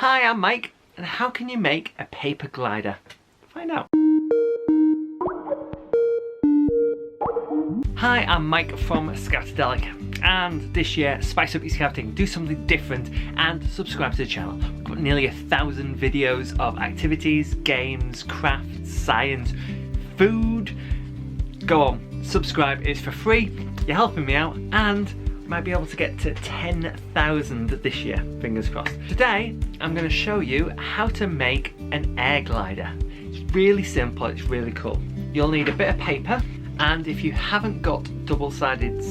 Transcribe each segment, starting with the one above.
Hi, I'm Mike, and how can you make a paper glider? Find out. Hi, I'm Mike from Scoutadelic, and this year, spice up your scouting, do something different, and subscribe to the channel. We've got nearly 1,000 videos of activities, games, crafts, science, food. Go on, subscribe, it's for free, you're helping me out, and we might be able to get to 10,000 this year, fingers crossed. Today, I'm going to show you how to make an air glider. It's really simple, it's really cool. You'll need a bit of paper, and if you haven't got double-sided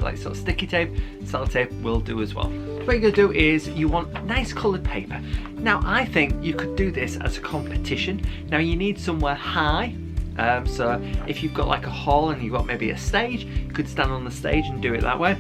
like sort of sticky tape, sellotape will do as well. What you're going to do is you want nice coloured paper. Now I think you could do this as a competition. Now you need somewhere high, so if you've got like a hall and you've got maybe a stage, you could stand on the stage and do it that way.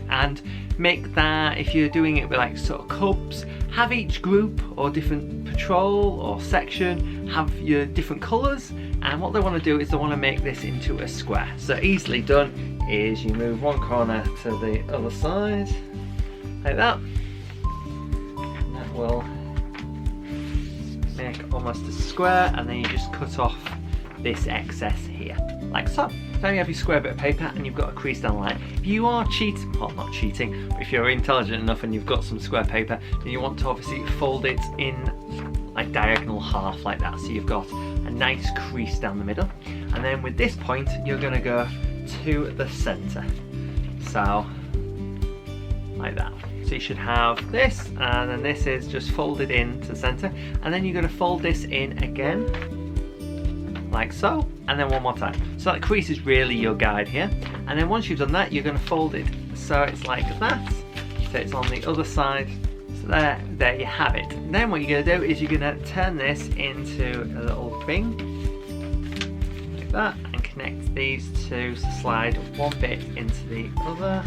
And make that, if you're doing it with like sort of cubs, have each group or different patrol or section have your different colours, and what they want to do is they want to make this into a square. So easily done is you move one corner to the other side like that, and that will make almost a square, and then you just cut off this excess here like so. Now you have your square bit of paper and you've got a crease down the line. If you are cheating, well not cheating, but if you're intelligent enough and you've got some square paper, then you want to obviously fold it in like diagonal half like that, so you've got a nice crease down the middle. And then with this point you're going to go to the centre, so like that. So you should have this, and then this is just folded in to the centre, and then you're going to fold this in again like so, and then one more time. So that crease is really your guide here, and then once you've done that you're going to fold it so it's like that, so it's on the other side. So there you have it. And then what you're going to do is you're going to turn this into a little thing like that, and connect these two to slide one bit into the other.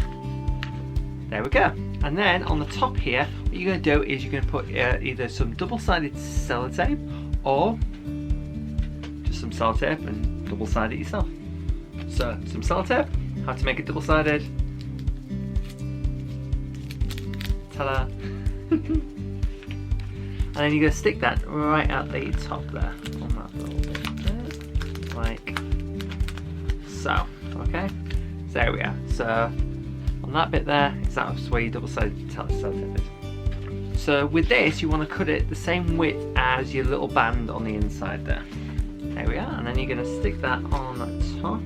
There we go. And then on the top here, what you're going to do is you're going to put either some double-sided sellotape or just some sellotape and double-side it yourself. So some sellotape, how to make it double-sided. Ta-da! And then you're going to stick that right at the top there, on that little bit there, like so. Okay, so there we are. So on that bit there, that's where your double-sided sellotape is. So with this, you want to cut it the same width as your little band on the inside there. There we are, and then you're going to stick that on the top,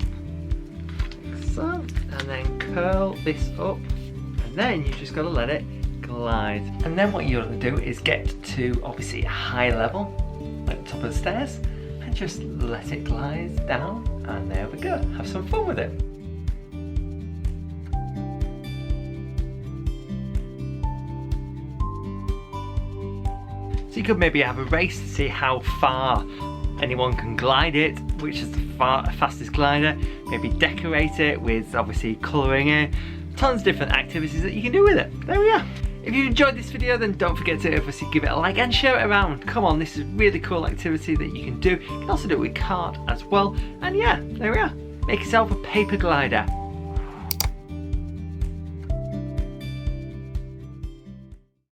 like so, and then curl this up, and then you just got to let it glide. And then what you're going to do is get to obviously a high level, like the top of the stairs, and just let it glide down, and there we go. Have some fun with it. So you could maybe have a race to see how far anyone can glide it, which is the fastest glider. Maybe decorate it with obviously colouring it. Tons of different activities that you can do with it. There we are. If you enjoyed this video, then don't forget to obviously give it a like and share it around. Come on, this is a really cool activity that you can do. You can also do it with card as well. And yeah, there we are. Make yourself a paper glider.